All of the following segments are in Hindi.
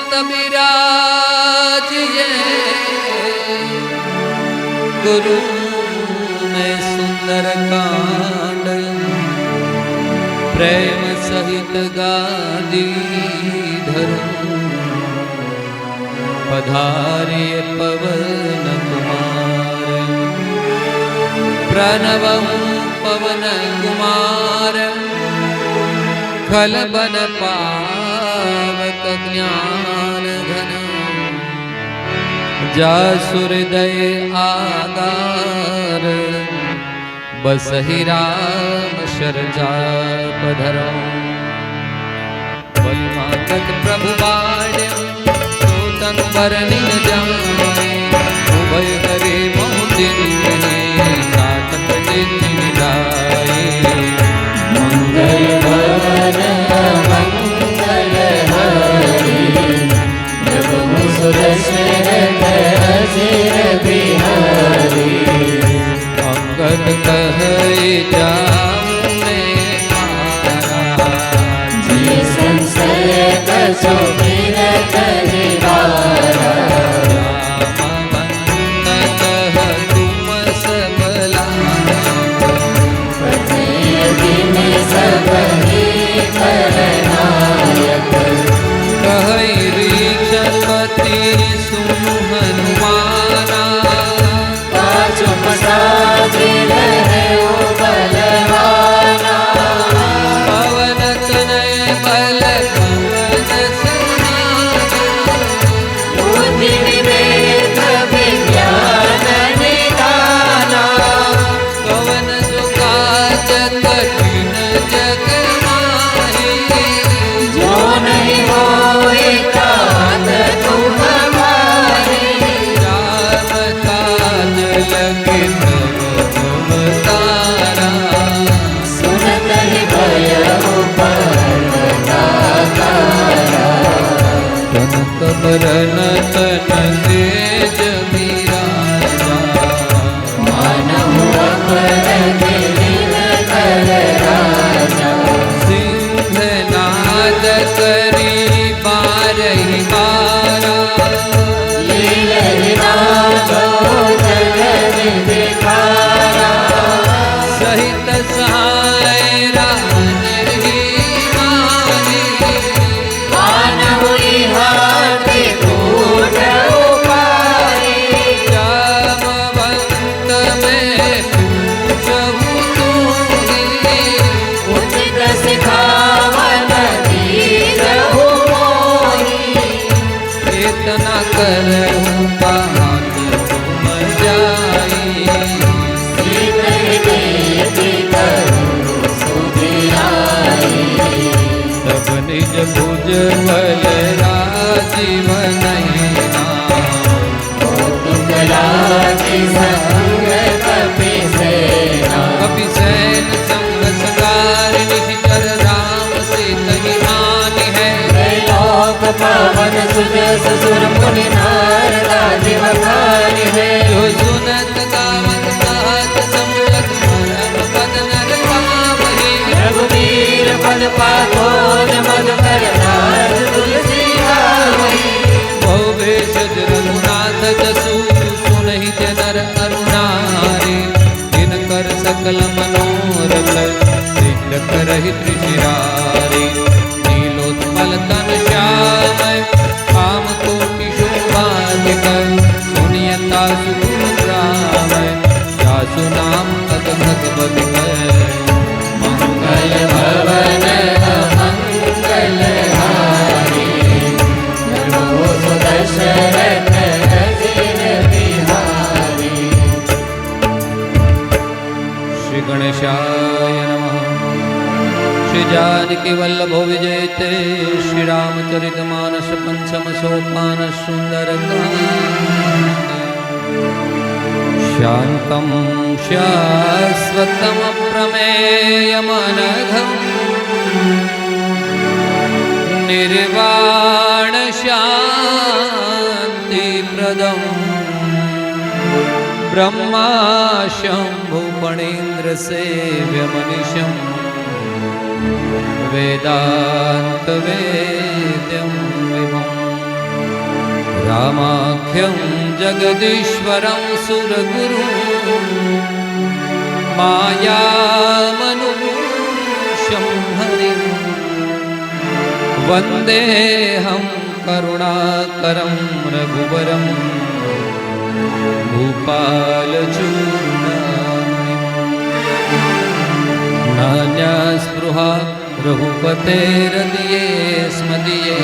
भक्त विराजिए गुरु में सुंदर कांड प्रेम सहित गादी धरूं पधारिए पवन कुमार प्रणवं पवन कुमार खलबन पावक ज्ञान घन जासुहृदय आगार बसहि राम शरजाप धरो बलिमातक प्रभु बाण्य सोतन बरनिन जाए उभय करे मोदिन सातक जिन गाए मंगल भवन मंगल हरि प्रभु सुदशरथ अजिर बिहारी अंगद कहे जाऊं मैं महाराज जी संशय कसो बिरत निवारा रामवंत कह तुम सबला दिन सबहि करनायक कहै ऋषपति सुनु हनुमाना पाछु पसारि रहो बलवाना पवन तनय बल पवन समाना बुद्धि विवेक विज्ञान निदाना कवन जो काज कठिन जग माही जो नहीं होए काज तुम हमारी राम काज लगे तब तुम तारा सुनत ही भयउ परदातारा कनक बरन तन तेज विराजा मानहु अमर दिलिन कर राजा सिंहनाद करी बारहि बारा लीलहि नाथो जगत विखारा सहित सहाय राजहि माही मानहु इहाते कूट उपारी जामवंत में पूछहु तूहि उचित सिखावन दीरहु मोहि इतना करहु बात तुम जाई सीतहि देति करुणु सुधियाई तब निज भुज बल राजीव नैना कौतुक लागी संग कपि सेना कपि सैन संग सकार निशिचर राम से तहि हानि है त्रैलोक पावन सुजस सुर मुनि नारदा दिव खानि है जो सुनत गावत गात समझत मरम पद नर पावहि रघुवीर पद पाथोज मधुकर नाथ तुलसी गावहि बहु भेषज रघुनाथ जसु सुनहि नर अरुणारी जिनकर सकल मनोरथ सिद्ध करहि त्रिशिरारी नीलोत्पल तन श्याम काम कोटि शोभाधिक सुनियता सुगुण ग्राम जासु नाम तद भगवत मंगल भवन मंगल हारी प्रभु सुदशरथ अजिर बिहारी श्री गणेशाय नमः। श्री जानकी वल्लभो विजयते श्री रामचरितमानस पंचम सोपान सुंदर शांतं शाश्वतं प्रमेयमनघं निर्वाण शान्तिप्रदं ब्रह्मा शंभु फणीन्द्र सेव्यमनिशं वेदांत वेद्यं विभुं रामाख्यं जगदीश्वरं सुरगुरुं मायामनुष्यं हरिं वन्देऽहं करुणाकरं रघुवरं भूपालचूडामणिं नान्यास्पृहा रघुपतेरदिये स्मदीये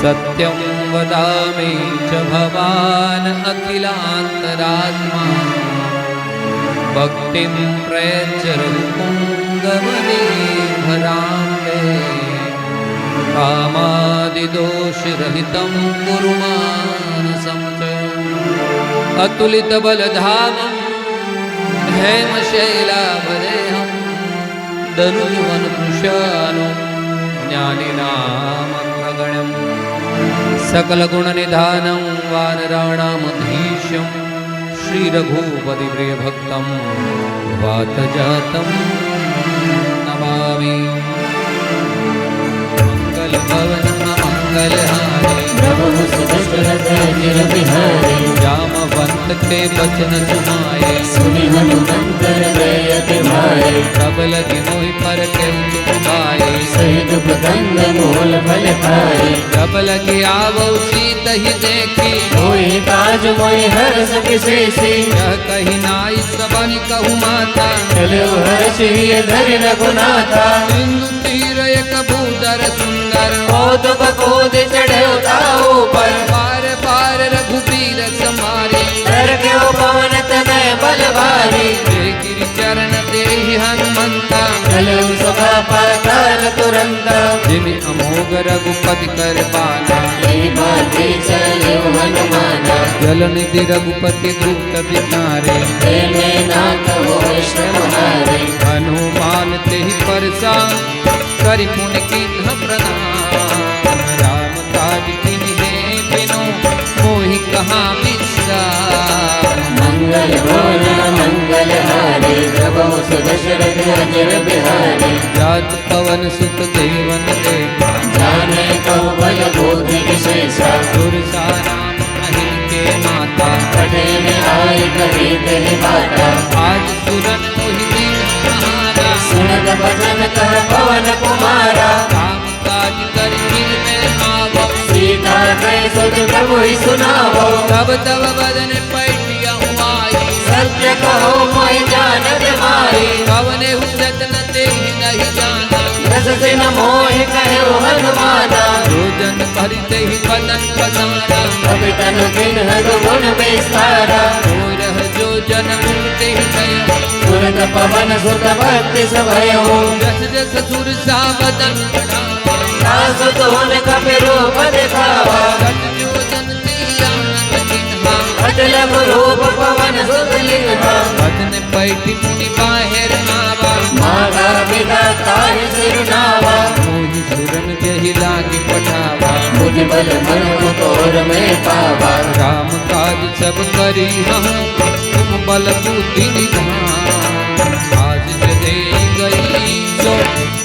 सत्यं वदामि च भवान् अखिलान्तरात्मा भक्तिं प्रयच्छ रघुपुङ्गवनीभराम्बे कामादिदोषरहितं कुरु मानसं च अतुलितबलधामं हेमशैलाभदेहं धनुर्वनकृशानं ज्ञानिनामग्रगण्यं सकलगुणनिधानं वानराणामधीशं श्रीरघुपतिप्रियभक्तं वातजातं नमामि मंगलभवन मंगलहारी प्रभु सुदशरथगिरिबिहारी जामवंत के बचन सुनाए सुनि हनुमंत हृदयति भाई प्रबल मोहि पर के तुमाए सहित पतंग मूल फल खाए प्रबल की आवो सीत ही देखी कोई काज मोहि हर्ष विशेषी यह कही नाई सबन कहु माता चलो हर्ष ही धरि रघुनाथा सिंधु तीर एक भूधर सुंदर कोद बकोद चढ़े उताओ पर पार पार रघुबीर समारे डर के पवन तनय बल भारी गिरि चरण देहि हनुमंता चलो सभा पाताल तुरंत जिमि अमोघ रघुपति कर पाना यही बाती चले हनुमाना जल निधि रघुपति द्रुत विचारे में नाथ हो श्रम हारे हनुमान तेहि परसा करि पुन कीन्ह प्रणाम राम काज किन्हि बिनु मोहि कहाँ विश्राम मंगल बोला मंगल हारे प्रभु सुदशरथ अजर बिहारी जात पवन सुत देवन देवा जाने कहो बल बुद्धि विशेषा दुर्सा राम अहिल के माता पटे में आई कही तेहि बाता आज सुरन मोहि दीन सहारा सुनत भजन कह पवन कुमारा काम काज कर फिर में आवो सीता के सुत प्रभु ही सुनावो तब तब बदन पैठिया आई सत्य कहो मोहि जानत मारी कवने हुजतन तेहि नहीं जाना रस सिन मोहि कहो हनुमाना जो जन भरिते ही बदन पसारा कवि तनु बिन गुण विस्तारा रह जो जन मुक्ति गय तुरत पवन सुत भक्ति सभयो जस जस सुर सा बदन बढ़ावा दास तोन कपि रूप दिखावा सत जो जन तेहि आनंद चिन्हा अटल रूप पवन सुत लिन्हा बदन पैठी मुनि बाहेर आवा मागा पिता ताहि सिरुनावा मोहि सुरन जहि लागी पठावा बुझ बल मन तोर में पावा राम काज सब करी हम तुम बल बुद्धि निधान आज जदे गई सो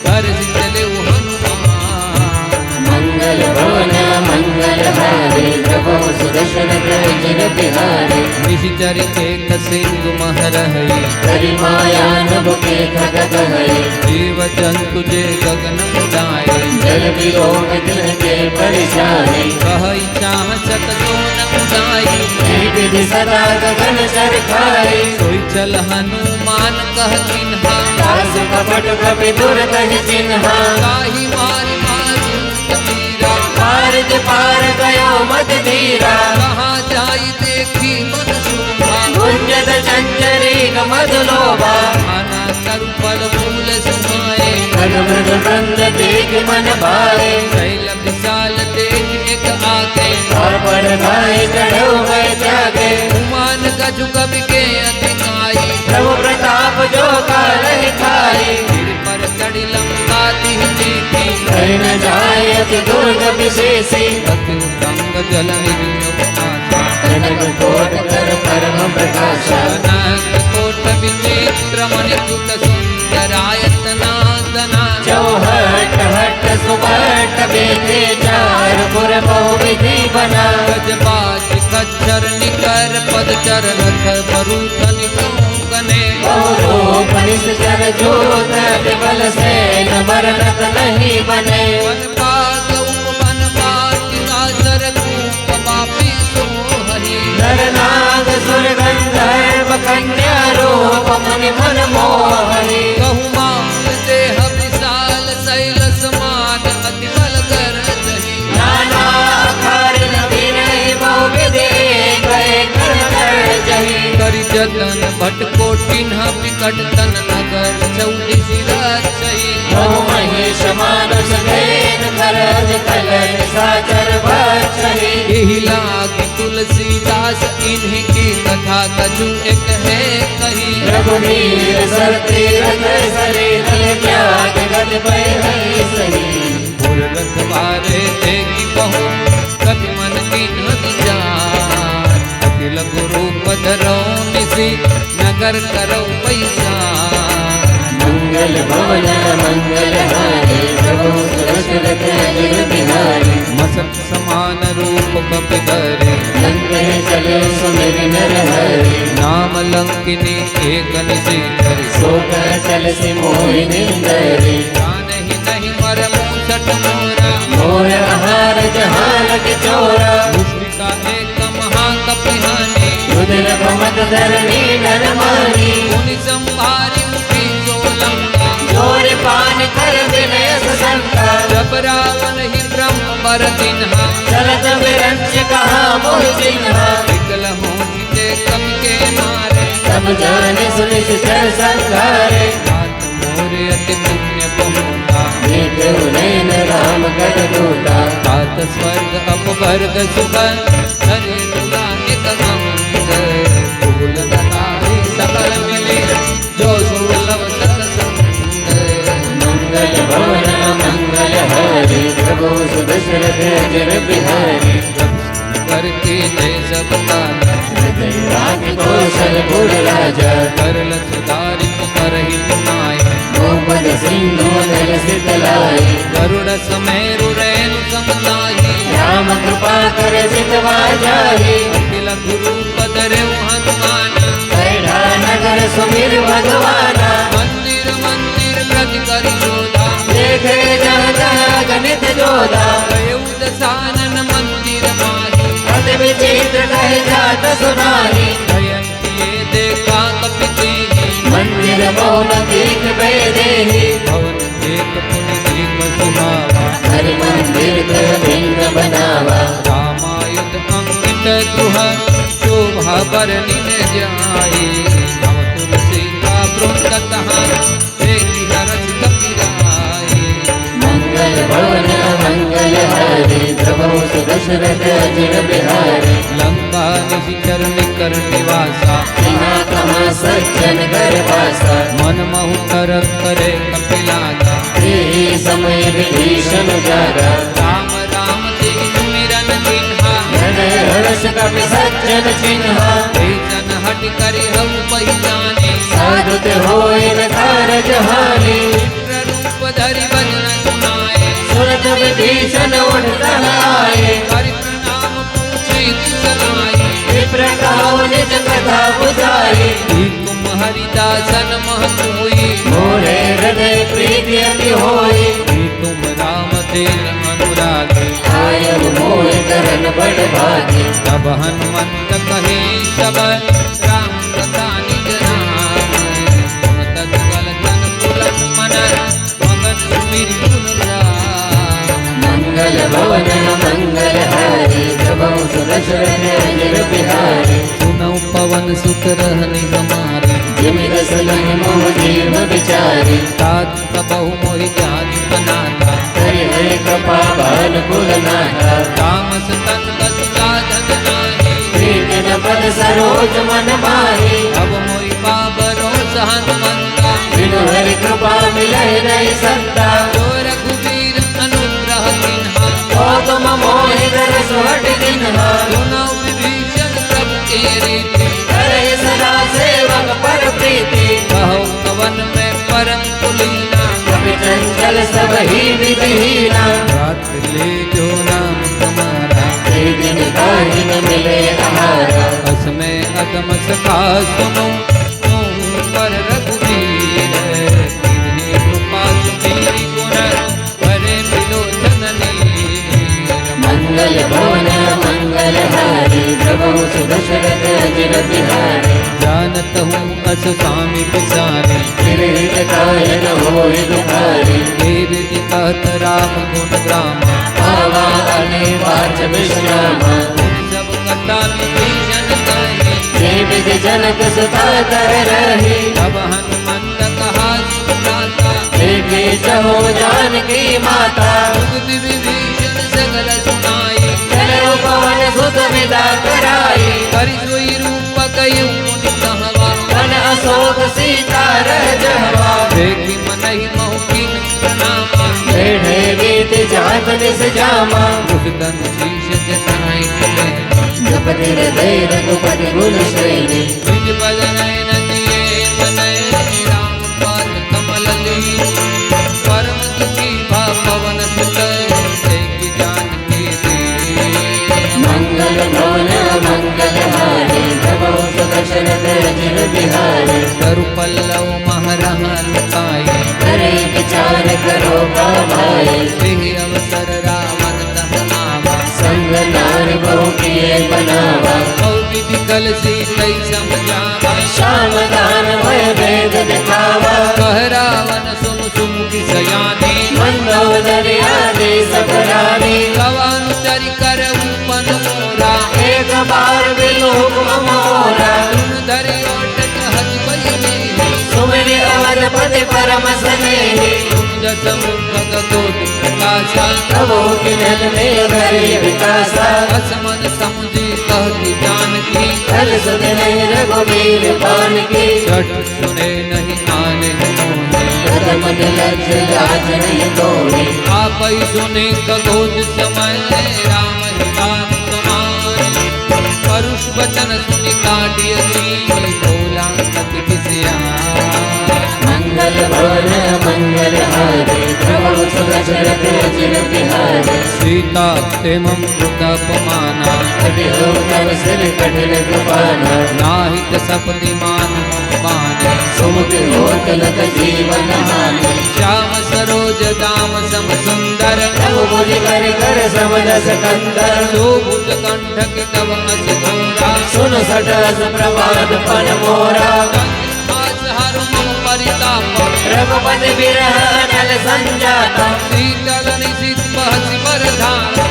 कर चले हनुमान मंगल भवन मंगल हारी प्रभु सुदशरथ अजर बिहारी निशिचर एक सिंधु महरहई करि माया नभ के खगत है जीव जंतु जे गगन उड़ाए जल विलोक दिन के परिचारी कहई चाह सत जो न उड़ाई एक विधि सदा गगन सरखाई सोई चल हनुमान कह किन्हा दास कपट कपि दुर्ग चिन्हा काहि मारि मारू कबीरा पारज पार गयो मत धीरा कहाँ जाई देखी मन शोभा गुंजत चंचरी मधुलोभा खाना तरु फल फूल सुहाए खग मृग वृंद देख मन भाए शैल विशाल देख एक आगे पर भाई चढ़ो मैं त्यागे उमान गजु कवि के अधिकाई प्रभु प्रताप जो काल खाई सिर पर चढ़ी लंका तिह देखी कहीं न जाए अति दुर्ग विशेषी अति उतंग जल निधि उपनासा कनक कोट कर परम प्रकाशा कनक कोट विचित्र मणिकुट सुंदरायतनादना चौहट हट सुबट बेते चार पुर बहु विधि बना चरनथ मरुतनि कने रूप निश्चर जोत विमल से न मरनत नहीं बने वन पात उपवन पातिका सरकूप पापी सो हरि नर नाग सुर गंधर्व कन्या रूप मुनि मन मोहनी कहु माल देह विशाल शैल समान अति बल कर दही नाना अखार नवीन बहु विधि गए कर जही करि जतन भट कोटिन्ह विकट तन नगर चौदिसी रचई बहु महेश मानस भेद खरज कलन साचर बचही एहि लागी तुलसीदास इन्हीं की कथा कछु एक है कही रघुवीर सर तीरथ सरे दल त्याग गत पे है सही पुर रखवारे देखी बहु कति मन कीन विचार अति लघु रूप धरो निसी नगर करो पैसा मंगल भवन मंगल हारी प्रभु सुरक्षित गिर बिहारी मसक समान रूप कपि धरे लंके चले सुमिर नर हरि नाम लंकिनी एक निसी धरि सो कह चल से मोहि निंदरी जानहि नहीं मरमु छठ मोरा मोर आहार जहाँ लग चोरा मुष्टिका एक महाकपिहानी रुद्र भमक धरणी नर मानी मुनि संभारी मुखी सोलंका जोर पान कर विनय संका जब रावण ही ब्रह्म बर दिन्हा चलत विरंच कहा मोह चिन्हा विकल हो जिते कवि के मारे तब जाने सुनिस चर संघारे हाथ मोरे अति पुण्य बहुता देखे नैन राम कर दूता हाथ स्वर्ग अपवर्ग सुख हरे दुला एक मंग फूल बताए सकल मिले जो सुलभ सत्संग मंगल भवन मंगल हरि प्रभु सुदशरथ जन बिहारी करके जय सब काला हृदय राज कौशलपुर राजा कर लक्षदारी करहि माय गोपद सिंधु नर सितलाई गरुड़ समेरु रेणु समनाहि राम कृपा कर जितवा जाहि अखिल गुरु पदरे हनुमान कैढ़ा नगर सुमिर भगवाना मंदिर मंदिर ब्रज करि जोधा देखे जहाँ जहाँ गणित जोधा गयउ दसानन मंदिर माहि अति विचित्र कह जात सुनाही जयंती देखा कपि तेहि मंदिर मौन दीख बेदेही भवन एक पुनि दीप सुहावा हरि मंदिर कर भिन्न बनावा रामायुध अंकित गृह शोभा बरनिन जाए नव तुलसी का वृंद तहाँ देखि हरस कपिराए मंगल भवन मंगल हरि प्रभु सुदशरथ अजिर बिहारी लंका निशिचर निकर निवासा यहाँ कहाँ सज्जन कर पासा मन महु तरक करे कपिलागा यही समय विभीषण जागा राम राम तेहि सुमिरन दिन्हा हृदय हर्ष कपि सज्जन चिन्हा जन हट करि हऊ पहिचाने साधु ते होय न कारज हानि चित्र रूप धरि भजन सुनाए सुरत विभीषण उठ आए हरि प्रणाम पूछे कुशलाए विप्र कहो निज कथा बुझाई तुम हरिदासन महकोई मोरे हृदय प्रीति अति होई तुम राम तेल अनुरागी आयब मोह करन बड़ भागी तब हनुमंत कहे सब राम कथा निज नाम तुम तत्काल तन पुलक मन मगन सुमिर गुण गाम। मंगल भवन मंगल हारी प्रभु सुदशरथ अजिर बिहारी सुनौ पवन सुत रहनि हमारे जिमि रस लहि मोह जीव विचारी तात बहु मोहि जाति बनाता हरि हरि कृपा बाल कुल नाथा तामस तन कछु साधन नाही प्रीति न पद सरोज मन माही अब मोहि बाबरो हनुमंता बिनु हरि कृपा मिलहि नहीं सकता जो रघुवीर अनुग्रह किन्हा तो तुम मोहि कर सुहट दिन्हा सुनौ विभीषण प्रभु के रीति करे सदा सेवक पर प्रीति कहो कवन में परम कुलीना कपि चंचल सब ही विधिहीना रात ले जो नाम तुम्हारा दिन काहि न मिले आहारा असमय प्रथम सखा सुनो पर रघुवीर तिन्हीं कृपा सुमेरी गुण करे विलोचन नीर। मंगल भवन मंगल हारी प्रभु सुदशरथ अजिर बिहारी जानत हूँ अस स्वामी पिसारे किरीट कायन होय दुखारी देवी कहत राम गुण ग्राम पावा अने वाच विश्रामा सब कथा विभीषण कहे जे विद जनक सुता कर रही तब हनुमंत कहा सुजाता देखे चहो जानकी माता जुगति विभीषण सगल सुनाई चलो पवन सुत विदा कराई करि सोई रूप कयु मुनि कहवा मन अशोक सीता रह जहवा देखी मनहि महु कीन प्रणामा बेढ़े बीत जात निस जामा उस तन शीश जताई कले जपति हृदय रघुपति गुण श्रेणी निज पद नयन दिए मनय राम पाद कमल ली परम दुखी भा पवन सुत देखी जानकी दीन। मंगल भवन मंगल हारी प्रभु सुदशरथ अजिर बिहारी तरु पल्लव महरह लुकाई करे विचार करो भाई देहि अवसर रावण दहनावा संग नार बहु किए बनावा विधि कल सीतै समझावा श्याम दान भय भेद दिखावा कह रावण सुन सुमुखी सयानी मंदोदरी आदि सब रानी कवानुचरि कर उपन मोरा एक बार विलोक मोरा तुम धरि ओटक हज बहिनी सुमिर अवधपति परम स्नेही तुम जस मुख गगोद प्रकाशा तबो किनल में भरी विकासा असमन समुझी कहती जानकी कल सुदिन रघुवीर पान की झट सुने नहीं आने मोहे कदमन लज लाज नहीं तोड़े आप ही सुने कगोद समय राम ही बात समानी परुष वचन सुनि काटियसी बोला कति किसिया मंगल भवन मंगल हारी प्रभु सुदशरथ अजिर बिहारी सीता तेमं कृतपमाना कटिहो तव सिर कठिन कृपाना नाहित सपति मान बाने सुमुख होत लत जीवन हानि श्याम सरोज दाम सम सुंदर तब बुझ कर कर समझ सकंदर शोभुज कंठ के तव अस घोरा सुन सटस प्रभात पन मोरा आस हर मम परिताप रघुपति बिरह अनल संजाता शीतल निशित बहसि बरधार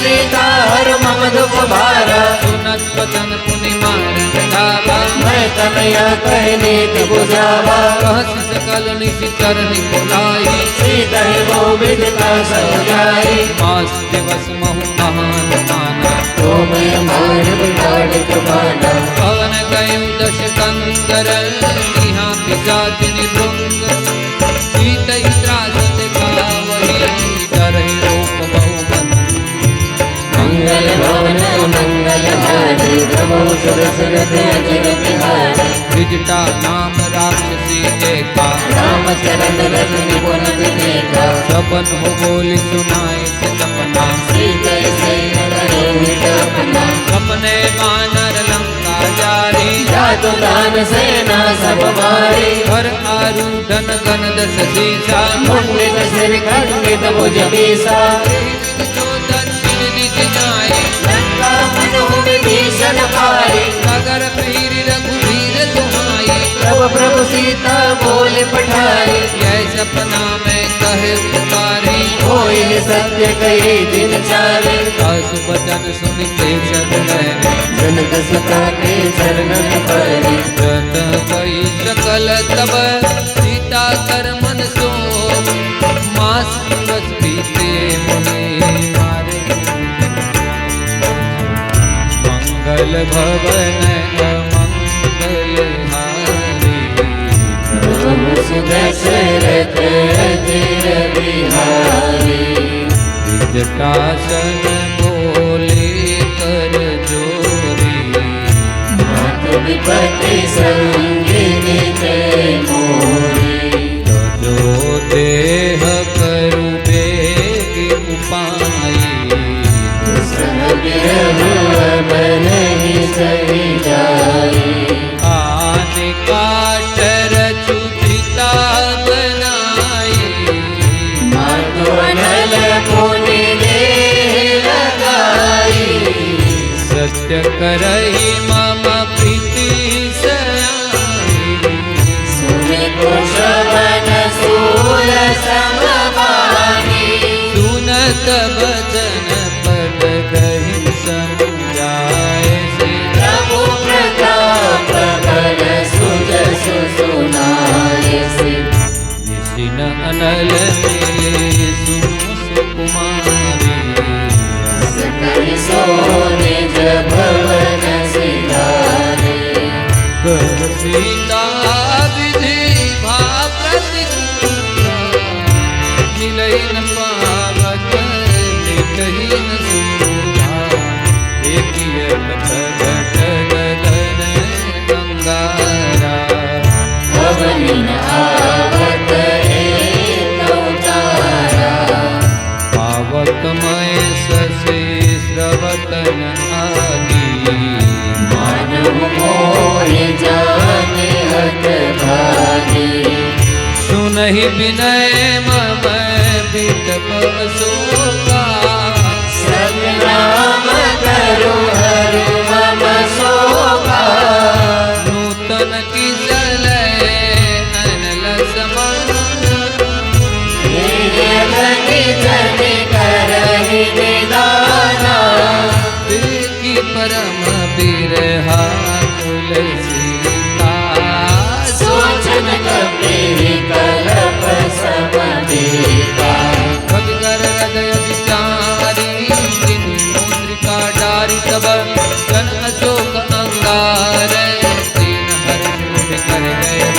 सीता हर मम दुख भारा सुनत वचन पुनि मारन धावा मैं तनया कह नीति बुझावा कहसि सकल निशि चरनि बुलाई सीता ही वो विदिता समझाई मास दिवस महु महान माना तो मैं मार बिगाड़ कृपाना पवन गयु दश कंदर निहा पिशाच निभृंग सीतै त्रासत गावहि डरहि रूप बहुमंद। मंगल भवन मंगल हारी प्रभु सुदशरथ अजिर बिहारी विजटा नाम राक्षसी देखा रामचरण रघु निपुण विवेका सपन हो बोली सुनाए से सपना सीता से हित अपना सपने वानर लंका जारी जातु दान सेना सब मारी हर आरूढ़न गण दस शीशा मुंडित सिर खंडित भुज बीसा लंका मनु विभीषण पाई अगर पीर रघुवीर तुम्हारी तब प्रभु सीता बोल पठाई यह सपना में कहे पुकारी होई सत्य कही दिन चारे असुबदन सुन के सगले जनक सुता के चरणन परी जत कई सकल तब सीता कर मन सो मास दिवस बीते मुनि मारे मंगल भवन मंगल हारी प्रभु सुदशरथ अजिर बिहारी जटासन बोले कर जोरी मातु विपत्ति संगिनी ते मोरी जो देह करु बेग उपाई सह बिरहु अब नहीं सही जाई नृत्य करहि मम प्रीति सयारी सुनि कुशवन सूल समबानी सुनत बचन पद कहि समझाए से प्रभु प्रताप बल सुजसु सुनाए से निशिन अनल मिले सुमुस कुमारी सकल सो निज भवन सिधारे कर सीता विधि भा प्रतिज्ञा मिलई न पावत मिटहि न सुधा एकियत प्रगट गगन अंगारा अवनि न आवत एक अवतारा पावकमय ससे श्रवतन आगी मानव मोहि जाने हत भागी सुनहि विनय मम वितप शोका सतनाम करु हरु मम शोका नूतन किसल अनल समान धनि जनि करहि निदाना की परम बिरहा तुलसीता सोचन कपि कलप समबीता भगकर हृदय विचारी जिन मुद्रिका डारी तब जन अशोक अंगार दीन हर्ष कर गए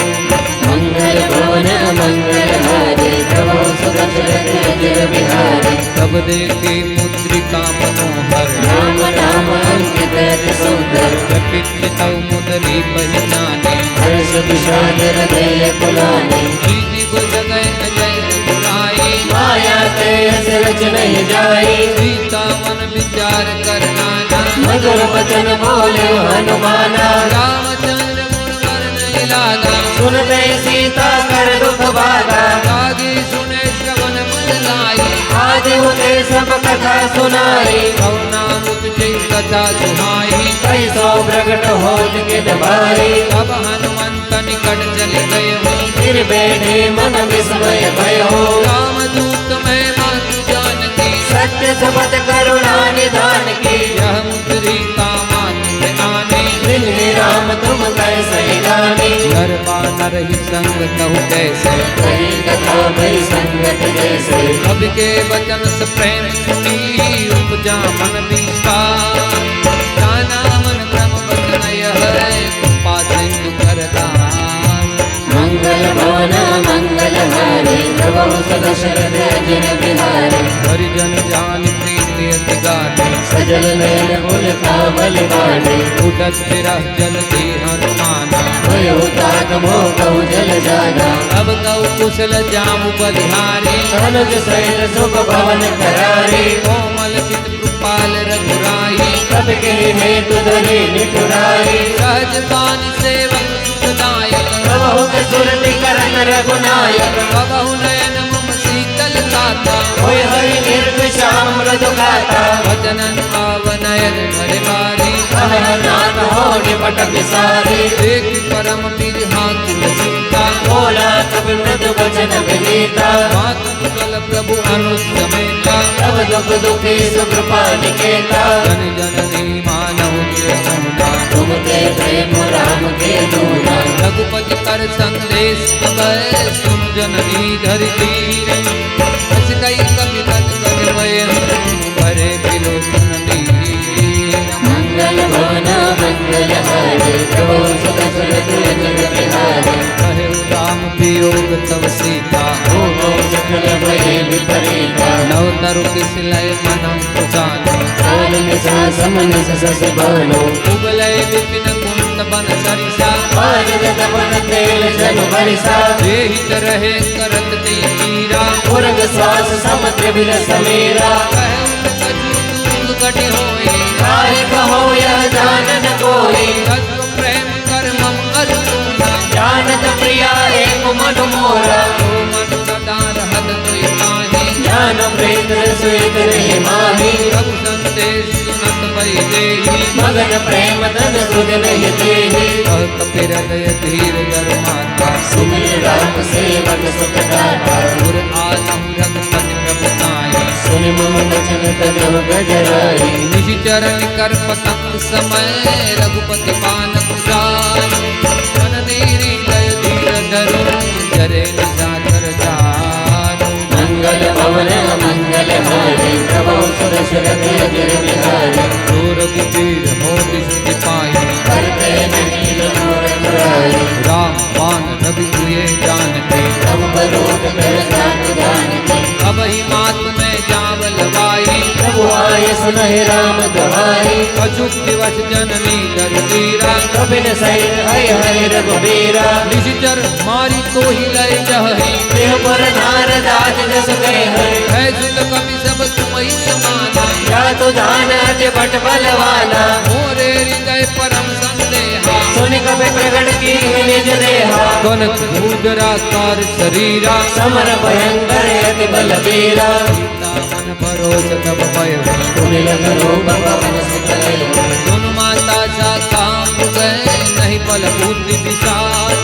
मंगल भवन मंगल हारे प्रभु सुदशरथ अजर बिहारी तब देखे मुद्रिका मनोहर राम नाम अंकित अति सुंदर जपित मुदरी पहचाने हर्ष विषाद हृदय कुलाने जीति को जगह अजय बुलाई माया ते रच नहीं जाई सीता मन विचार करना मधुर वचन बोले हनुमाना रामचंद्र गुण वर नहीं लागा सुनते सीता कर दुख बाधा लागी सुने श्रवण मन लाई आदि होते सब कथा सुनाई भवनामुत जय कथा सुहाई कैसो प्रकट होत के दबाई अब हनुमंत निकट चले गए हो फिर बैठे मन विस्मय भयो रामदूत मैं मातु जानकी सत्य सबद करुणा निधान की यह मुद्रिका मातु में आने मिले राम तुम कैसे जानी घर बानर ही संग कहु कैसे कही कथा भई संगत जैसे अब के वचन से प्रेम सुनी उपजा मन विश्वास जाना मन ब्रह्म वचन यह कृपा सिंधु करदास मंगल भवन मंगल हारे प्रभु सदशरथ अजर बिहारी हरिजन जान प्रीति अति गाढ़ी सजल नयन कुल कामल बाढ़े उठत फिरह जलती हनुमाना भयो तात मोह कहु जल जाना अब कऊ कुशल जामु बलिहारी अनुज सहित सुख भवन करारी कोमल चित कृपाल रघुराई तब के हेतु धरे निठुराई सहज पान सेवक सुखदायक बहुत सुरति करन रघुनायक कबहु नयन मम शीतल गाथा होय हरि निर्विश्राम मृदु गाथा वचनन पावनयन भरे बारी नाथ हो निपट विसारी देख परम बिरहा तुलसीता बोला तब मृदु वचन विनीता मातु कुशल प्रभु अनुज समेता तब दुख दुखी सुकृपा निकेता जन जननी मानव चिरमुना तुम ते प्रेम राम के दूना रघुपति कर संदेश अब सुन जननी धर धीर हस गई कवि कत कविमय भरे बिलोचन नीर मंगल भवन मंगल हारे प्रभु सदशरथ अजर बिहारी कहे राम वियोग तव सीता हो सकल भय विपरीता नव तरु किस लय मनम पुजानो काल निशा समन सस बानो उगलय विपिन कुंत बन सरिसा पारद तपन तेल जल बरिसा देहित रहे करत ती मीरा उर्ग श्वास समुद्र बिल समीरा कहु कछु दूर गति होए काहे कहो यह जानन कोई तत्व प्रेम कर मम अर्जुना जानत प्रिया एक मन मोरा तो मन सदा रहत तुई माही ज्ञान प्रेत सुत रहे माही प्रभु संदेश सुनत वही देही मगन प्रेम धन सुध नहीं देही कपिर हृदय धीर धर माता सुमिर राम सेवक सुख दाता पुर आलम रघुपति प्रभु नाई सुनि मम वचन तजब गजराई निशिचरण कर पतंग समय रघुपति पान पुजाई मन देरी लय धीर धरो जरे निजाकर जानो मंगल भवन मंगल हारी प्रभु सुरसुरत गिर बिहारी जो रघुबीर मोति सुधि पाई करते नहीं मोर मुरारी राम बाण रवि हुए जानते तब बरोत कर जान जानते अब ही मात में जावल वाई प्रभु आय सुनहि राम दुहाई अचुक दिवस जननी दर दीरा कपिन सहित हय हय रघुबीरा निशिचर मारी तो ही लय जही देव पर नारद आज जस गए हैं है सुत कपि सब तुम्हि समाना या तो दान अति बट बलवाना मोरे हृदय परम संदेहा सुनि कपि प्रगट की निज देहा कनक भूधरा कार शरीरा समर भयंकर अति बलबीरा सीता मन भरोस तब भय पुनि लगरो भगवान सुतले सुन माता सा काम गए नहीं बल बुद्धि विशाल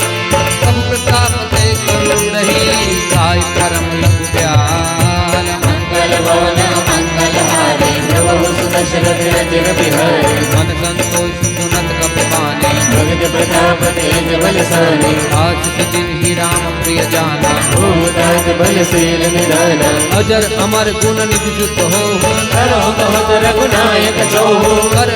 सब प्रताप से करो नहीं काय करम लघु ब्याल मंगल भवन मंगल हारी प्रभु सुदशरथ अजिर बिहारी मन संतोष सुनत कप पानी भगत प्रताप तेज बलशाली आशिष दिन ही राम प्रिय जाना भूतात बलशील निधाना अजर अमर गुण निजुत हो करो बहुत रघुनायक चोहु कर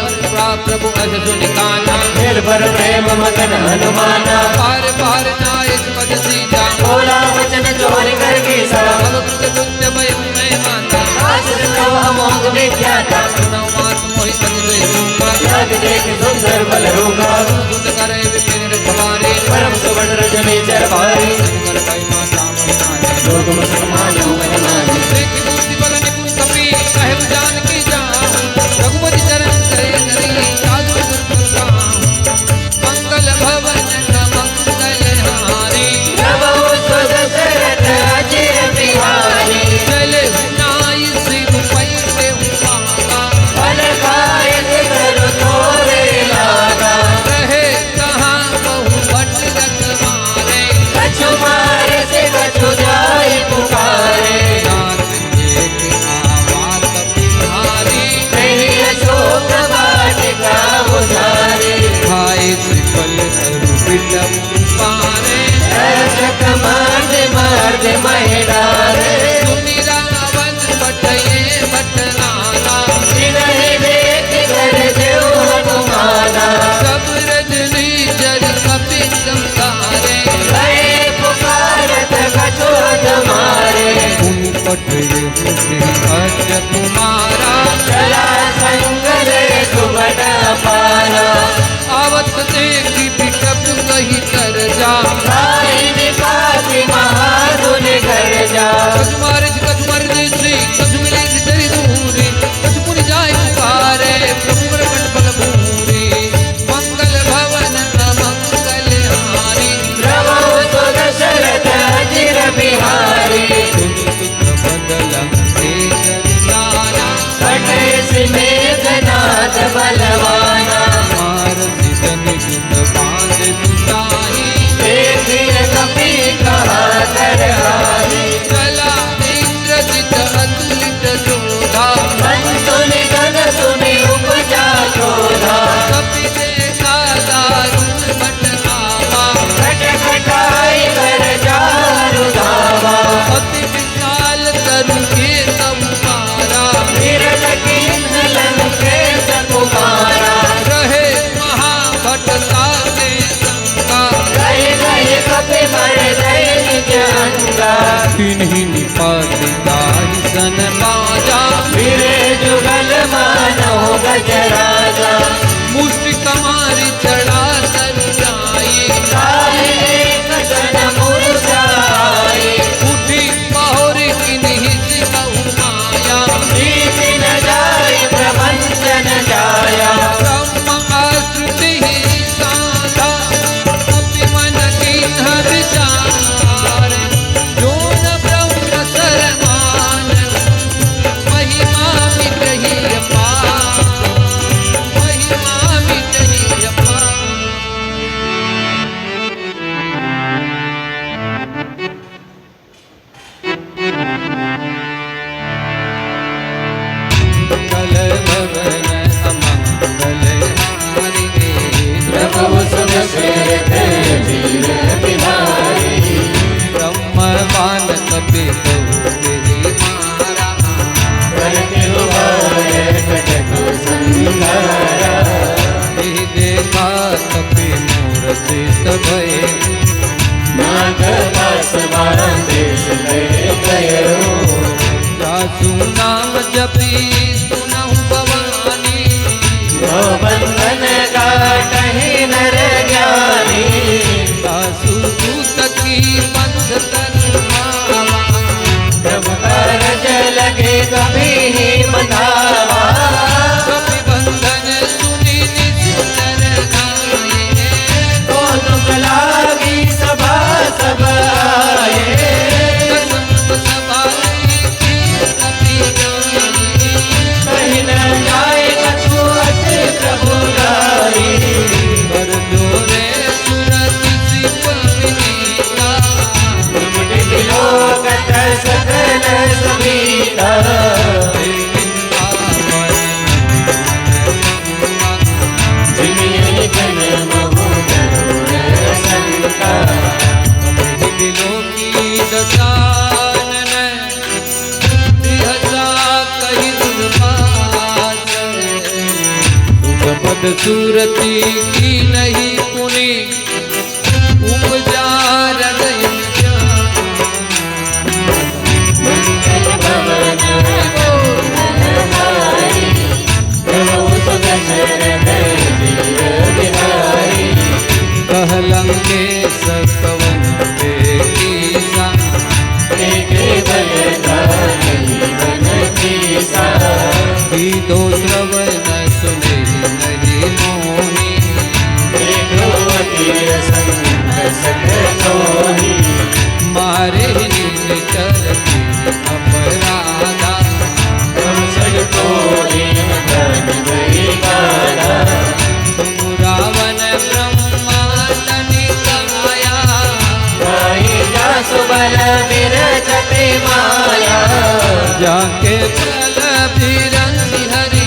प्रभु अज सुनिकाना निर्भर प्रेम मगन हनुमाना पार पार नायक पद सीता बोला वचन चोर कर गीसा अब कृत कृत्य भय मैं माता आशिष तव अमोघ विख्याता सुनौ मात मोहि पद गए रूपा याद देख सुंदर बल रूपा सुत करे विपिन रखवारे परम सुवर्ण रजनी चरवारी कर भय माता मोहि नारी जो तुम सम्मानो मन मानी देखि बुद्धि बल निपुण कपि कहे जान की जाऊं रघुपति चरण करे करी साधु गुरु गाऊं मंगल भवन मंगल हारी प्रभु सुदशरथ अजिर बिहारी चले नाई सिर पैसे उमागा बल काय करो तोरे लागा रहे कहाँ बहु भट रख मारे कछु मारे से कछु जाय पुकारे नाथ एक आवाज बिहारी नहीं अशोक वाटिका उधारे खाए श्रीफल तरु बिटम पारे रक्षक मार्द मार्द महिडारे सुनि रावण बटये बटनाना जिन्हें देख कर देव हनुमाना सब रजनी जर कपि संसारे गए पुकारत कछु तुम्हारे उन पटये मुझे अज कुमारा चला संगल सुबट पारा आवत देखी बिटप कही कर जा साई निकासी महाधुन घर जा कजुमार देशी कजु मिले तेरी दूरी कजु मुनि जाय पुकारे प्रभु प्रकट बल भूरी मंगल भवन मंगल हारी प्रभु सुदशरथ अजिर बिहारी सुनि सुत बदल केसर सारा कटे सिमेघनाथ बलवाना मार सिदन सुत बांध सुताई देखिए कपि कहा तरहारी चला इंद्रजित अतुलित जोधा मन सुनि धन सुनि उपजा क्रोधा कपि देखा दारुण बट आवा खट खटाई कर जारु धावा अति विशाल तरु के तब मारा विरल किन्ह लंकेश कुमारा रहे महाभट साधे संगा गए गए कपि मर गए निज अंगा तिन्हि निपात दाहि सन बाजा फिरे जुगल मानो गजराजा मुष्टि कमारी चढ़ा तरु जाई काहे एक सन मुरझाई उठी बाहोरी किन्हि सिकहु माया जीति न जाय प्रपंचन जाया ब्रह्म आश्रुति साधा कपि मन किन्ह विचार जो न ब्रह्म सरमान महिमा मिटहि अपार धीर बिहारी ब्रह्मवान कपि मारा करते हुआए कटको संहारा देखा कपि मूर्ति भय नाग पास देश ले गयो जासु नाम जपी सुनहु भवानी वो बंधन काटहि नर ज्ञानी जासु दूत की बंध तरुआवा प्रभु कारज लगे कभी ही बंधावा कपि बंधन सुनि निश्चर गाये तो दुख लागी सभा सब आए कसम सभाई की कपि गाये कहीं न जाए कछु अति प्रभु गाई कर जोरे सुरत सिप विनीता तुमने लोकत सकल समीता जिमियन जन्म हो गरुड़ संता दिलों की दशानन बिहसा कही दुर्भाष सुखपद सूरती की नहीं पुनि उपजा हृदय मंगल भवन मनहारी प्रभु सुदशरथ धीर बिहारी कहलंके सकवन के ईसा के बल जीवन कीसा दो श्रवण सुने नहीं मोही देखो अति संत सकलोही मारे निकर अपराधा हम सबको दीन बन गई बाला तुम रावण ब्रह्मांडनि काया गाई जा सुबल विरचते माया जाके फल बिरंसी हरि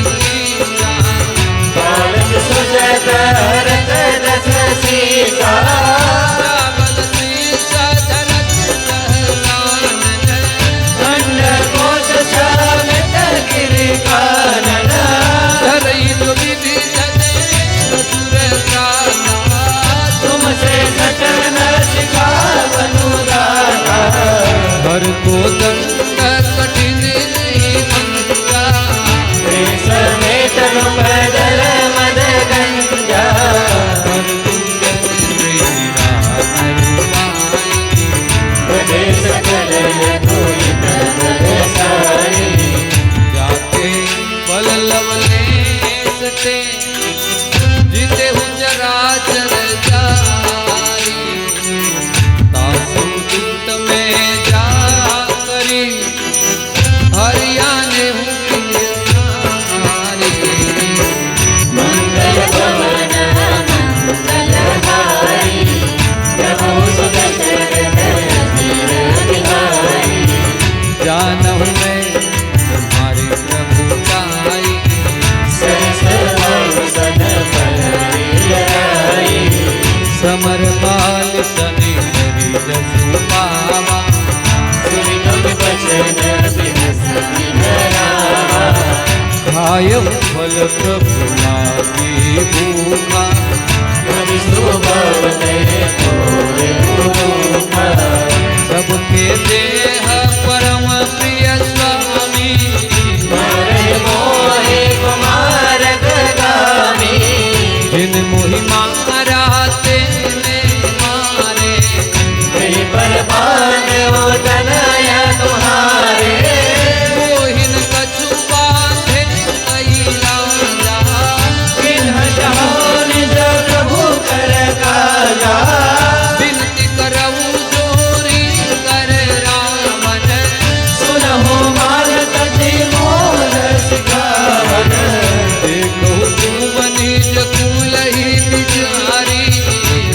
बालक सुजत हरत दस सीता रावण सीता धरत सहसानन खंड कोश शामित गिरि कानन धरई जो विधि जने सुर प्राता तुमसे सटन सिखावनु दाता हर को दंड कठिन नहीं मंगा समेत पैदल मद गंजा हर दुर्गन प्रेरा नरुआई बड़े सकल कोई तब सारी जाके बल लवलेश ते जिते हुजरा चल जाई तासु दूत में जा करी हरियाणे हूँ मंगल भवन मंगलहारी प्रभु सुदशरथ धीर बिहारी जानहु मैं तुम्हारी प्रभुताई सरस औषध फल लीलाई समर बाल सनि हरि जसु पावा सुनि कपि बचन बिनस बिहरावा खाय फल प्रभु लागी भूखा कवि सुबह थोरे भूखा सबके देह परम प्रिय स्वामी मारे मोहे कुमार गामी जिन मोहि मारा तेने मारे कहीं पर बांध हो तनया तुम्हारे मोहिन कछु बांधे कैला जा किन्ह जहाँ निज प्रभु कर काजा बिनती करऊ जोरी कर रावण सुनहु मान तजी मोर सिखावन देखो तुम निज कुल ही बिचारी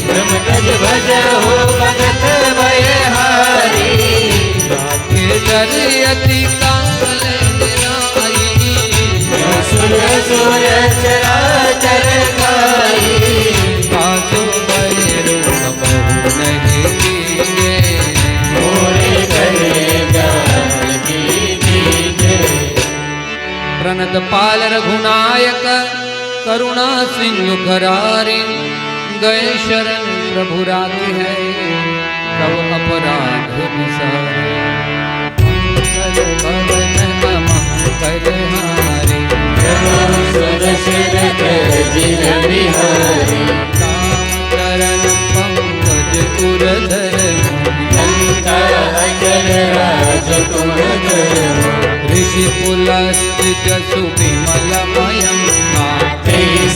ब्रह्म गज भज हो भगत भयहारी जाके डरी अति काल दिलाई सुर सुर चराचर खाई आजो भैरो प्रणत पाल रघुनायक करुणा सिंधु करारे गए शरण प्रभु राखे है तब अपराध विसारे मंगल हारे सुदशरथ जिर बिहारी काम करन पंकज उरधर लंका अचल राज तुम धरो ऋषि पुलस्थित सुविमल मयंका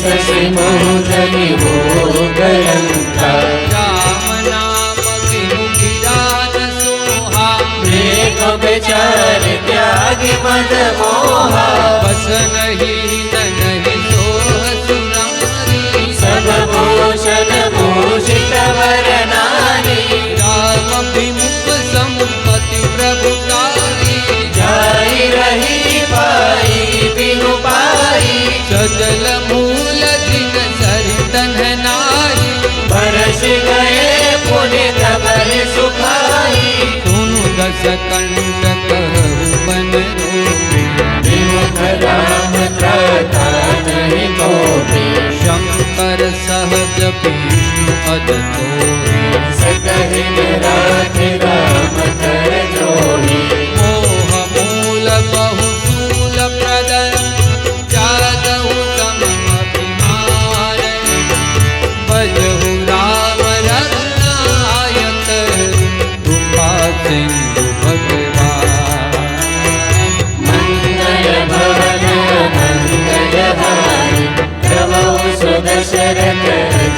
शशि मोहनी वो गलंका राम नाम विमुखी रान सोहा देख विचार त्यागी मद मोहा बस नहीं नहीं सोह सुरारी सब भूषण भूषित वर नारी राम विमुख संपत्ति प्रभुकारी जाई रही पाई बिनु पाई सजल मूल जिन सरितन नारी बरस गए पुनित बर सुखाई सुनु दस कंठ कहु बन रूपी विमुख राम त्राता नहीं कोपी शंकर सहज विष्णु अदतोरी सकहिन राख राम कर द्रोही मोह मूल बहु शूल प्रदन जादहु तम अभिमान भजहु राम रघुनायक कृपा सिंधु भगवान मंगल भवन मंगल हारी प्रभु सुदशरथ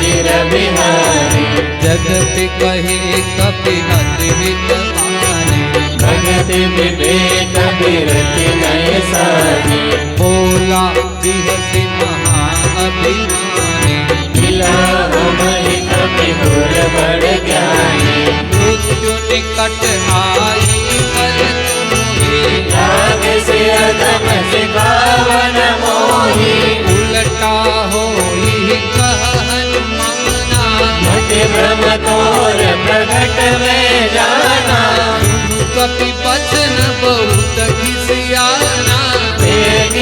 जिर बिहारी जगति कहे कपि नति हित माने भगत विवेक विरति नय सारी बोला बिहसि महा अभिमानी मिला महि कपि गुर बड़ ज्ञानी मृत्यु निकट आई कल तुम्ही राग से अधम सिखावन मोही उलटा होई कह हनुमाना मति भ्रम तोर प्रगट में जाना कपि बचन बहुत खिसियाना वेग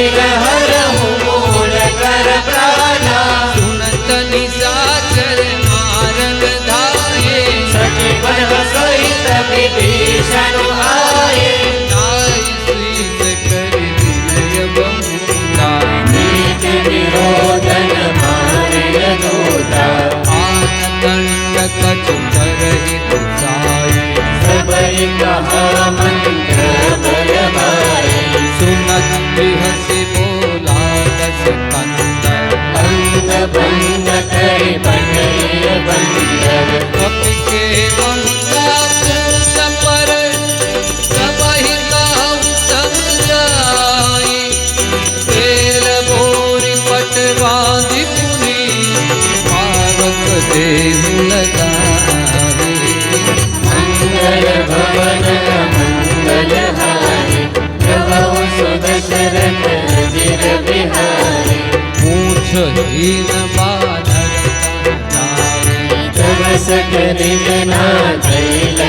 हर मूल कर प्राणा सुनत निशाचर नारद धाये सचिवन सहित विभीषण आए नाय शीस कर विनय बहुला नीच विरोधन मारे दूता आन दंड कछु करहि दुसाई सबई कहा मंत्र बल भाई सुनत बिहसि बोला दस कंदर अंग भंग कर बनय बंदर कपि के ममता पूर्ण पर सबहि कहु समझाई बेल बोरि पट बाँधि पुनि पावक देहु लगाई मंगल भवन मंगल हारी प्रभु सुदशरथ जिर बिहारी पूछ हीन बानर जाई जब सकरि जना चल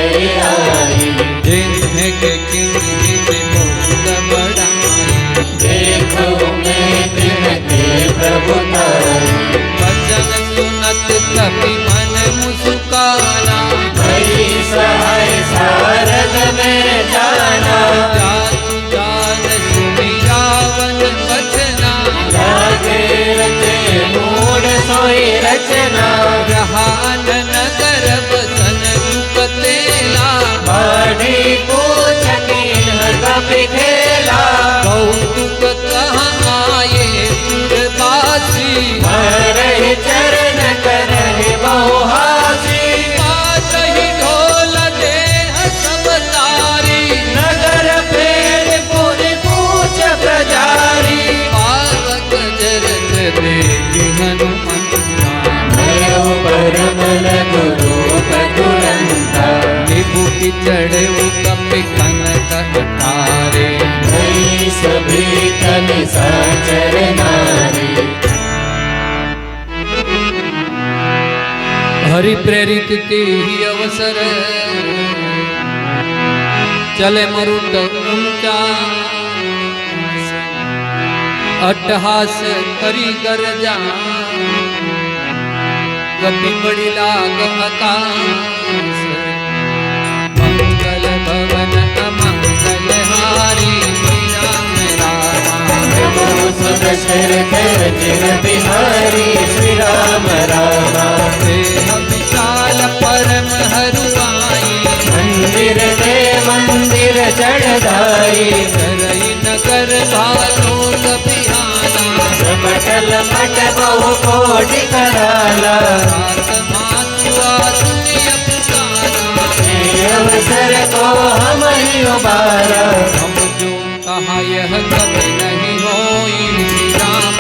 आई जिन्हें के किन्हीं से बहुत बड़ाई देखो मैं तिनके प्रभुताई वचन सुनत कपि मन मुस्काना भई सहाय सारद में जाना जातु जान सुनि रावण बचना लागे रचे मूड सोई रचना रहान नगर बसन चुकतेला बाढ़ी पूछ कीन कपि खेला कौतुक कहाँ आए पुरवासी मरहि चरण करहि बहुहासी पातहि ढोल देह सब तारी नगर फेर पुनि पूछ प्रजारी पावक जरत देखि हनुमंता भयो परम लघु रूप तुरंता निभु की चढ़े कपि कनक हटारे भई सभी तनि साचर नारी हरि प्रेरित ते ही अवसर चले मरुत ऊंचा અટ્ટહાસ કરી ગરજા કપી પડી લાગ આકાશ મંગલ ભવન અમંગલ હારી રામ રામ प्रभु सुत दशरथ चिर बिहारी श्री राम राम देह विशाल परम हरुआई मंदिर दे मंदिर चढ़ाई करई नगर भालोक बिहाना मटल मट बहु कोटि कराला रात मातुआ दुनिया पुकारा ये अवसर को हम ही उबारा हम जो कहा यह कभी नहीं होई राम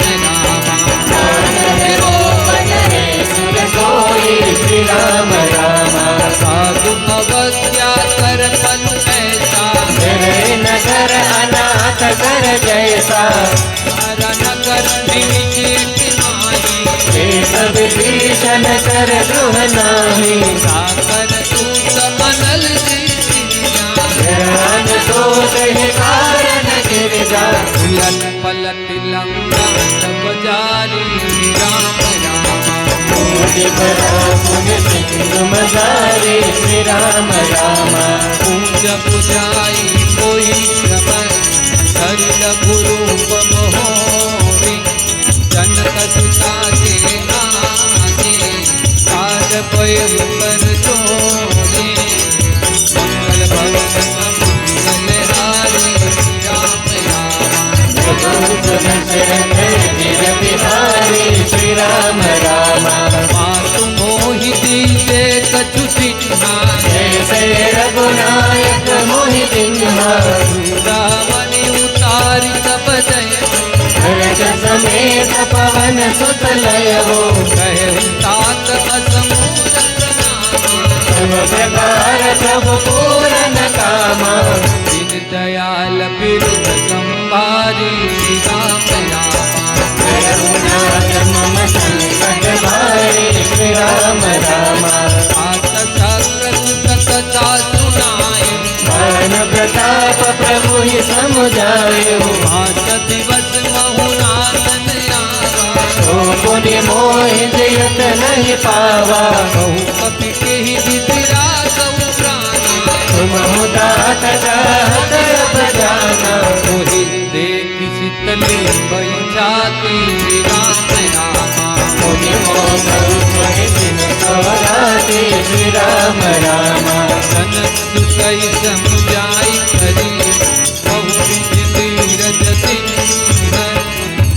सुर कोई श्री राम राम साधु अवज्ञा कर पनु ऐसा मेरे नगर अनाथ कर जैसा सारा नगर निविचेत माही ये सब भीषण कर द्रोह नाही साकर दूत अनल दृष्टिया ज्ञान दोष ही कारण गिरजा उलट पलट लंका सब जारी राम राम कोटि बड़ा पुण्य सिंह मजारी श्री राम राम पूज पुजाई कोई श्रवण हरि गुरूप मोहरी जनक सुता के आगे काज पय पर जोड़े मंगल भवन मंगल हारी राम राम बिहारी श्री राम राम मातु मोहि दीजे कछु चिन्हा जैसे रघुनायक मोहि दिन्हा रामनि उतारि तब जय भरत समेत पवन सुत लय हो कहु तात असमूल सब प्रकार प्रभु पूरन कामा दीन दयाल बिरुद संभारी राम राम करुणाय मम संकट भारी श्री राम राम आत चक्र सुत कथा सुनाय मान प्रताप प्रभु ही समुझायो मास दिवस महुनाथन आवा तो पुनि मोहि जयत नहीं पावा कहु कपि केहि दिदिरा कहु प्राणा तुम दात चाहत अब जाना मोहि देखि शीतली भई जाती राम रामा मुनि मोह सोहि दिन सोराती श्री राम राम जनक सुतई समुझाई करी बहु विधि धीरज सिंह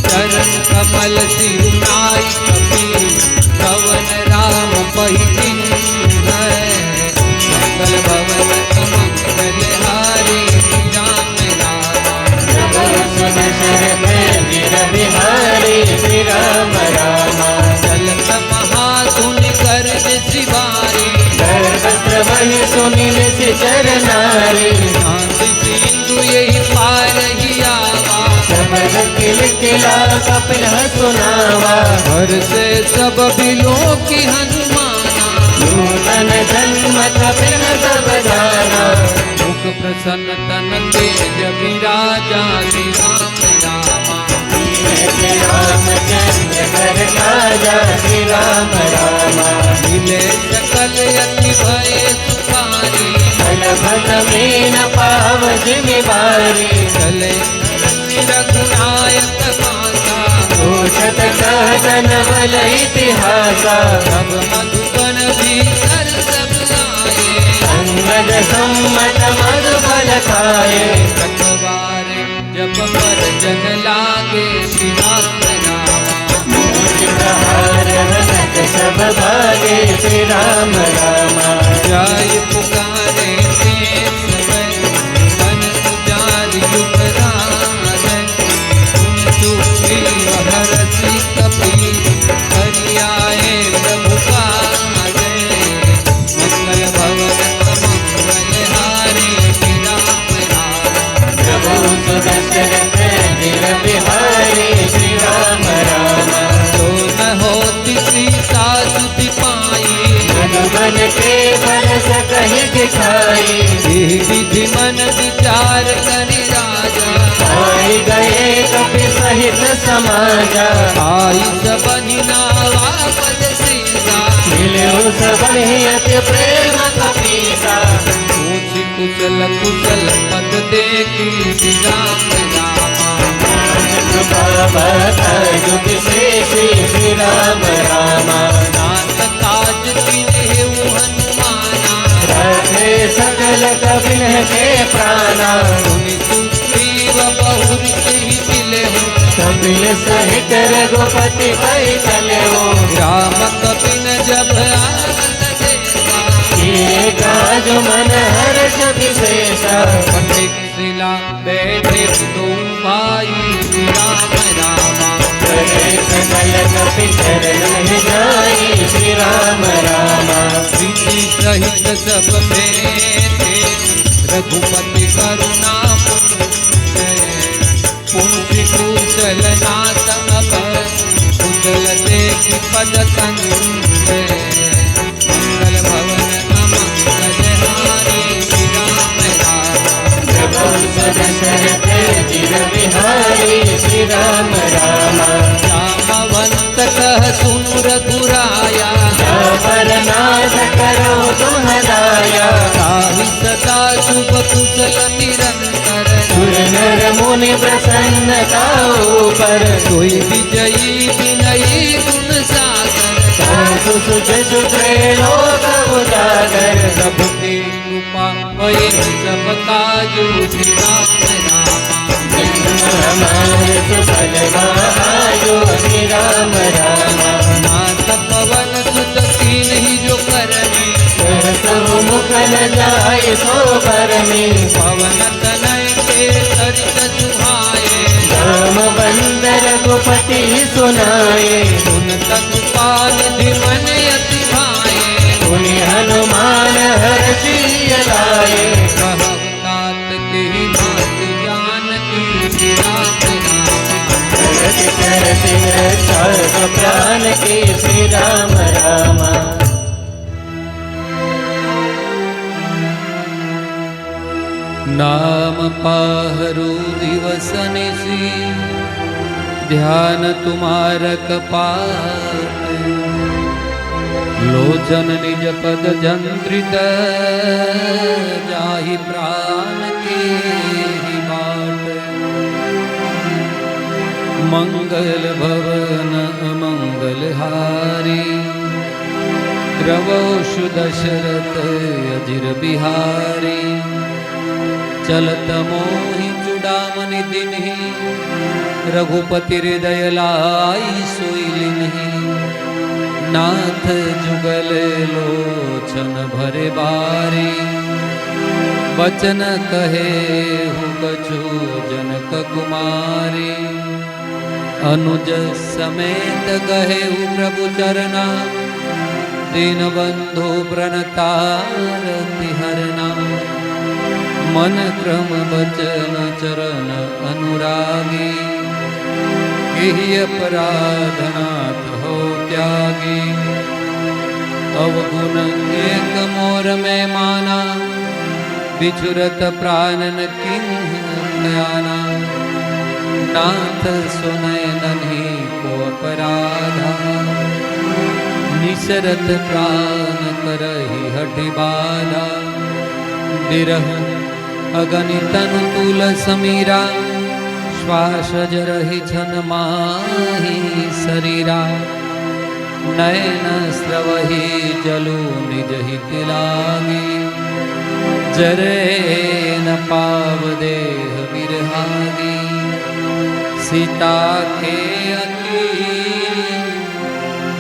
चरण कमल सिरुनाई कपि पवन राम पहिन मंगल भवन मंगल हारी राम राम सुन शरण वीर बिहारी श्री राम राम चलत महाधुन गर्ज शिवारी सर्वत्र वही सुनिल सिचर नारी शांति सिंधु यही पार ही आवा सबद किल किला कपिल सुनावा घर से सब बिलो की हनुमाना नूतन जन्म कपिल सब जाना मुख प्रसन्न तन तेज विराजा श्री राम रामा रामचंद्र कर काजा श्री राम रामा मिले सकल अति भय सुखारी फल भल में न पाव जिम्मेवारी चले रघुनायक माता घोषत कहन बल इतिहासा सब मधुबन भीतर सब आए अंगद सम्मत मधुबल खाए कटवारे जब पर जन लागे श्री राम रामा प्रहार हनक सब भागे श्री राम रामा जय पुकारे ते समय मन पुजारी युवराज तुम सुखी हरसी कपी करियाए प्रभु काज मंगल भवन मंगल हारे श्री राम राम प्रभु सुदशरथ वीर बिहारी श्री राम राम तो न होती सीता सुति पाई मन के बल सकहि दिखाई विधि मन विचार करि राजा आई गए कपि सहित समाजा आई सबनि नावा पद सीसा मिले सबनि अति प्रेम कपीसा पूछ कुशल कुशल पद देखी श्री राम रामा जो विशेषी श्री राम रामा नाथ काज किन्हे हनुमाना रखे सकल कपिल के प्राणा सुनि सुग्रीव बहुरी ही मिले हो कपिल सहित रघुपति भई चले हो राम कपिन जब आनंद देखा ये काज मन हर्ष विशेषा पंडित शिला बैठे दो भाई श्री राम रामा करे सकल कपि चरण जाई श्री राम रामा प्रीति सहित सब बैठे रघुपति करुणा पूछ कुशल नाथ अब कुशल देख पद कंदे मंगल भवन अमंगल हारी श्री राम रामा प्रभु दशरथ चिर बिहारी श्री राम रामा रामवंत कह सुनु रघुराया पर नाथ करो तुम दाया साहि सदा शुभ कुशल निरंतर सुर नर मुनि प्रसन्नता ऊपर सोई विजयी विनयी गुण सागर साधु सुख सुत्रे लोक उजागर प्रभु की कृपा होए सब काजु श्री राम रामा हमारे सुफल आयो श्री राम रामा नाथ पवन सुत कीन ही जो करनी सब मुख न जाय सो करनी पवन तनय के चरित सुहाए राम बंदर गुपति सुनाए सुनत कृपाल धिमन अति भाए उन्हें हनुमान हर्षि लाए कहु तात के नाथ जानकी श्री राम रामा करत करत रक्षा प्राण के श्री राम रामा नाम पाहरु दिवस निशि ध्यान तुम्हारक पात लोचन निज पद जंत्रित जाहि प्राण के ही बाट मंगल भवन अमंगल हारी द्रवोषु दशरथ अजिर बिहारी चलत मोहि चुड़ामणि दिनहि रघुपति हृदय लाई सोइलिन्हि नाथ जुगल लोचन भरे बारी बचन कहे हु कछु जनक कुमारी अनुज समेत गहे हु प्रभु चरना दीन बंधु प्रणतारति हरना मन क्रम बचन चरण अनुरागी केहि अपराधनाथ हो त्यागी अवगुण एक मोर में माना बिछुरत प्राणन किन्हयाना नाथ सुनय नन्ही को अपराधा निसरत प्राण करहि हठि बाधा विरह अगणितनु तुल समीरा श्वास जरहि छन माहि शरीरा नयन स्रवहि जलु निज हित लागी जरे न पाव देह बिरहागी सीता के अति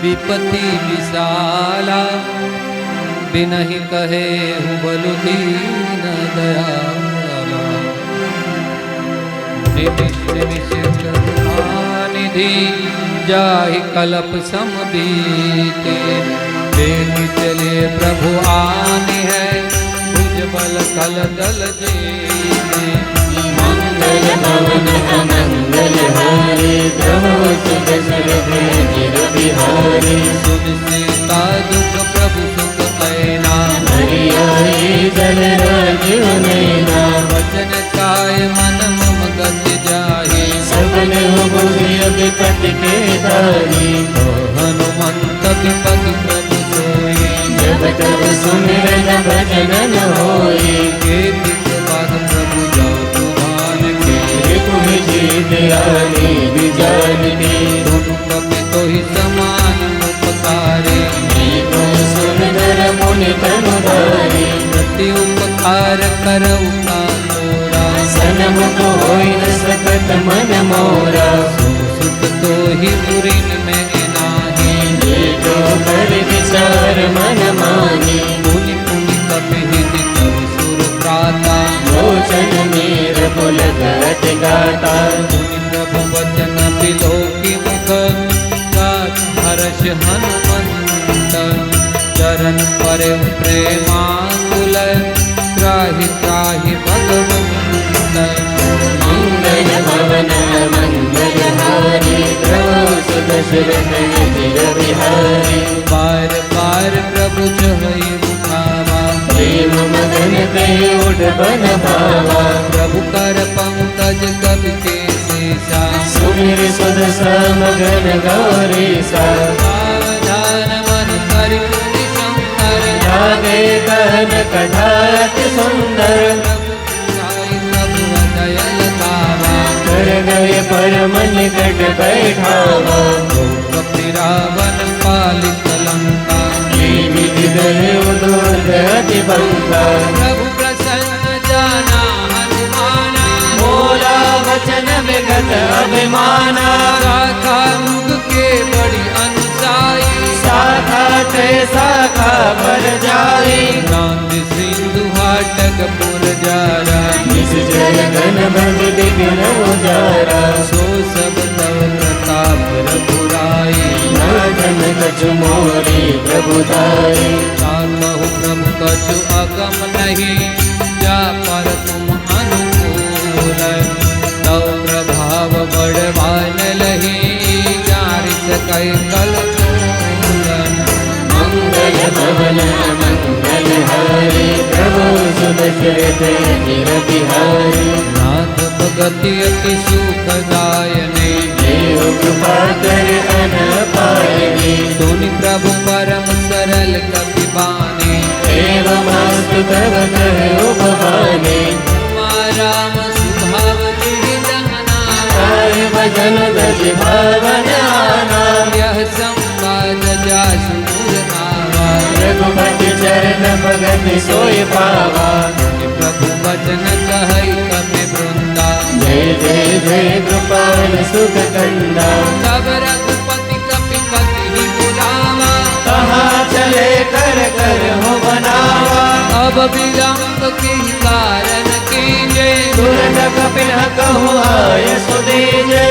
विपति विशाला बिनहि कहे हु बलु दीन दयाला निमिष निमिष करुणानिधि जाहि कल्प समबीते देखि चले प्रभु आनि है भुजबल कल दल जीते मंगल भवन अमंगल हारी द्रवोष दशरथ अजिर बिहारी सुन सीता दुख प्रभु सुख पैना हरियाई जल राजीव नैना वचन काय मन मम गति जाहि सबन हो बुद्धि विपत्ति के दारी। हनुमंत विपति प्रभु सोई, जब तब सुमिरन भजन न होई। के दिख बाद प्रभु जातु भान के, रिपुहि जीत आनी विजान के। दोनों कपि तो ही समान उपकारे, तो सुंदर मुनि तनुधारी। प्रति उपकार करऊ का तोरा, सनमुख होई न सकत मन मोरा। सुख तो ही पुरीन में नाही, जो कर विचार मन मानी। पुनि पुनि कपि हित सुर प्राता, लोचन मीर पुल गत गाता। मुनि प्रभु वचन बिलोकी मुख, गात हर्ष हनुमंत। चरण परे प्रेमाकुल, त्राहि त्राहि भगवंत। मंगल भवन मंगल हारी। प्रभु सुदशरथ गिर बिहारी। बार बार प्रभु चहई उठावा, प्रेम मगन पे उठ बन भावा। प्रभु कर पंकज कवि के शेषा, सुमिर सुध मगन गौरी सा। सावधान मन करि मुनि शंकर। लागे कहन कथाति सुंदर। प्रभु जाई प्रभु दयल गावा, कर गए परम निकट बैठावा। कपि रावण पालित लंका, विधि गए उदोर अति बंका। प्रभु प्रसन्न जाना हनुमाना। बोला वचन विगत अभिमाना। शाखा मृग के बड़ी अनुसाई, शाखा ते शाखा पर जाई। नांद सिंधु हाटक पुर जारा, इस जय गण भज विघ्न उजारा। सो सब तव प्रताप रघुराई। नाथन कछु मोरी प्रभुताई। ताकहु प्रभु कछु अगम नहीं, जा पर तुम अनुकूल। तव प्रभाव बड़वान लही, जारि सकै कल तोल। मंगल भवन मंगल हारी। प्रभु सुदशरथ गिर बिहारी। नाथ भगति अति सुखदायने, देव कृपा कर अन पायने। सोनि प्रभु परम सरल कपि बाने। एवमास्तु तव कहो भवाने। राम सुभाव जहना, आय भजन दज भावना। यह संवाद जासु मूल आवा। रघुपति चरण भगत सोय पावा। प्रभु वचन कहई कपि वृंदा, जय जय जय कृपाल सुख कंदा। तब रघुपति कपि कति ही बुलावा। कहाँ चले कर कर हो बनावा। अब विलंब की कारण कीजे, तुरत कपिल कहूँ आय सुदीजे।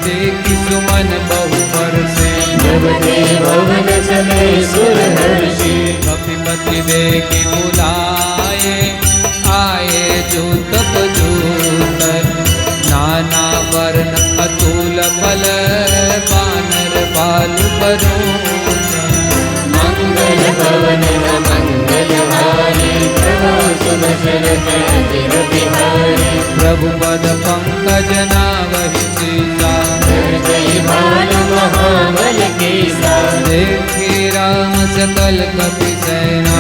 देखि सुमन बहु बरसे, जब ते भवन चले सुर हर्षि। कपिपति देखि बुलाए, आए जूत बजूत। नाना वर्ण अतुल बल, बानर बालु बरूद। मंगल भवन मंगल हारी। प्रभु सुदशरथ गिर बिहारी। प्रभु पद पंकज नावहि सीसा, जय भानु महाबल कीसा। देखी राम सकल कपि सेना।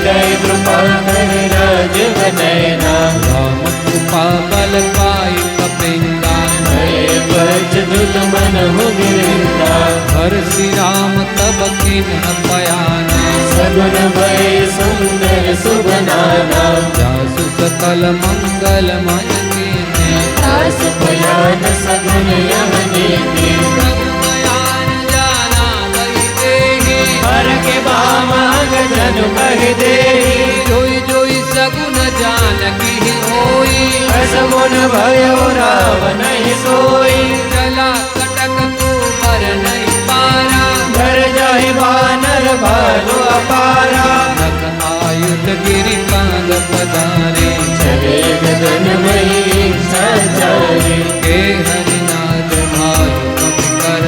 जय कृपा कर राज बनैना। राम कृपा बल पाई कपिंगा, भय बच दुत मन हो गिरता। हर श्री राम तब किन्ह बयाना। सगुन भय सुंदर सुबनाना। जासु सकल मंगल मय कीन्हे, दास भयान सगुन यम नीति। प्रभु बयान जाना वही देहि। हर के बामग जन कह देहि। जोई जोई सगुन जानकी होई, असगुन भयो रावण नहीं सोई। चला कटक को पर नहीं पारा। घर जाहि बानर भालु अपारा। रख आयुध गिरि कांग पधारे, चले गगन मही संचारी। के हरिनाथ भालु कपि कर।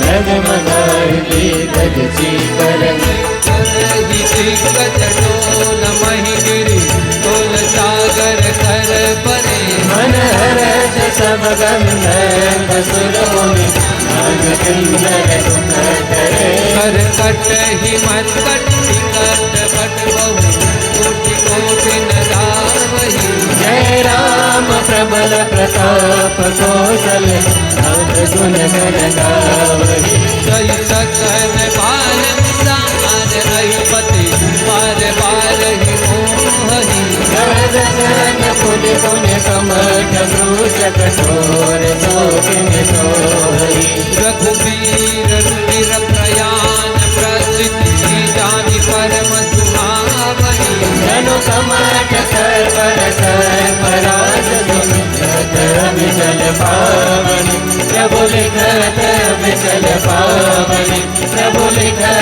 डगमगाती गज चीकर। करहि शीघ्र टोल महि गिरि, टोल सागर कर परे। मन हर्ष सब गंधर्व सुर मुनि नाग किन्नर सुख करे। करकट हिमत कटि कट बट बहु कोटि कोटि न गावही। जय राम प्रबल प्रताप कौशल राम गुण गण गावही। जय सकल बाल मुरार अधिपति बार बार ही मोहही। गगन पुनि पुनि कमठ क्रूच कठोर शोभिन सोही। रघुवीर रुचिर प्रयाण प्रसिद्धि जानि परम सुहावनी। धनु कमठ सर्वर सर्पराज लिखत विचल पावनी। प्रभु लिखत विचल पावनी। प्रभु लिखत